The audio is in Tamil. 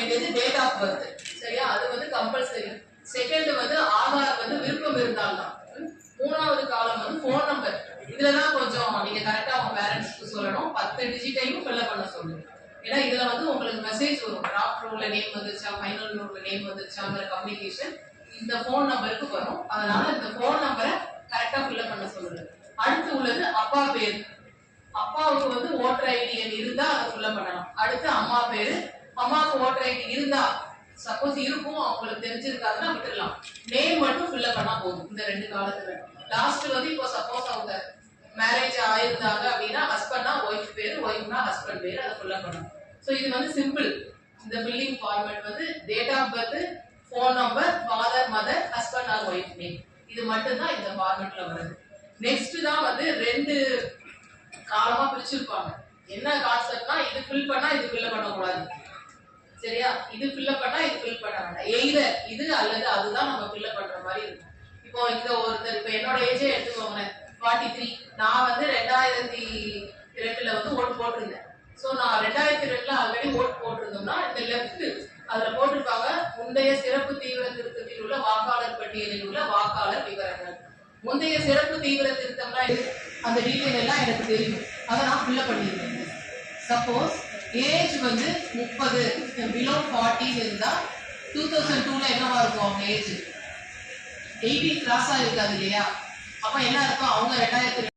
வேண்டியது டேட் ஆஃப் பர்த். சரியா? அது வந்து கம்பல்சரி. செகண்ட் வந்து ஆதார் வந்து விருப்பம் இருந்தால்தான். மூணாவது காலம் வந்து போன் நம்பர். இதுலதான் கொஞ்சம் நீங்க கரெக்டா உங்க பேரண்ட்ஸ்க்கு சொல்லணும். 10 டிஜிட்டையும் ஃபில் பண்ண சொல்லுங்க. ஏன்னா இதுல வந்து உங்களுக்கு மெசேஜ் வரும். டிராஃப்ட் ரூல்ல நேம் வந்துருச்சா, ஃபைனல் ரூல்ல நேம் வந்துருச்சாங்கிற கம்யூனிகேஷன் இந்த போன் நம்பருக்கு வரும். அதனால இந்த போன் நம்பரை கரெக்டா ஃபில் பண்ண சொல்லுங்க. அடுத்து உள்ளது அப்பா பேர். அப்பாவுக்கு வந்து ஓட்டர் ஐடி எண் இருந்தா அதை ஃபில் பண்ணலாம். அடுத்து அம்மா பேரு. அம்மாவுக்கு ஓட்டர் ஐடி இருந்தா, சப்போஸ் இருக்கும் அவங்களுக்கு தெரிஞ்சிருக்காதுன்னா விட்டுடலாம். நேம் மட்டும் ஃபில் பண்ணா போதும் இந்த 2 காலத்துல. லாஸ்ட் வந்து இப்போ சப்போஸ் அவங்க மேரேஜ் ஆயிருந்தாங்க அப்படின்னா ஹஸ்பண்ட்னா ஒய்ஃப் பேரு, ஒய்ஃப்னா ஹஸ்பண்ட் பேரு, அதை ஃபில் பண்ணணும். ஸோ இது வந்து சிம்பிள். இந்த பில்லிங் ஃபார்மேட் வந்து date of birth, phone number, father, mother, husband or wife name. இது மட்டும்தான் இந்த ஃபார்மேட்ல வருது. நெக்ஸ்ட் தான் வந்து 2 காலமா பிரிச்சிருப்பாங்க. என்ன கான்செப்ட்னா இது ஃபில் பண்ணா இது ஃபில் பண்ணக்கூடாது. சரியா? இது ஃபில் பண்ணா இது ஃபில் பண்ண வேண்டாம். எய்தர் இது அல்லது அதுதான் நம்ம ஃபில் பண்ற மாதிரி இருக்கும். இப்போ இங்க ஒருத்தர் இப்ப என்னோட ஏஜே எடுத்துக்கோங்க 43. நான் வந்து 2002ல வந்து ஓட்டு போட்டிருந்தேன். ஸோ நான் 2002ல ஆல்ரெடி ஓட்டு போட்டிருந்தோம்னா இந்த லெஃப்ட் அதுல போட்டிருப்பாங்க முந்தைய சிறப்பு தீவிர திருத்தத்தில் உள்ள வாக்காளர் பட்டியலில் உள்ள வாக்காளர் விவரங்கள். முந்தைய சிறப்பு தீவிர திருத்தம்னா அந்த டீடைல் எல்லாம் எனக்கு தெரியும். அதை நான் ஃபில் பண்ணியிருக்கேன். சப்போஸ் ஏஜ் வந்து 30 பிலோ 40 இருந்தா 2002ல என்னவா இருக்கும் அவங்க ஏஜ்? 18 கிராஸா இருக்காது இல்லையா? அப்ப என்ன இருக்கும்? அவங்க 2002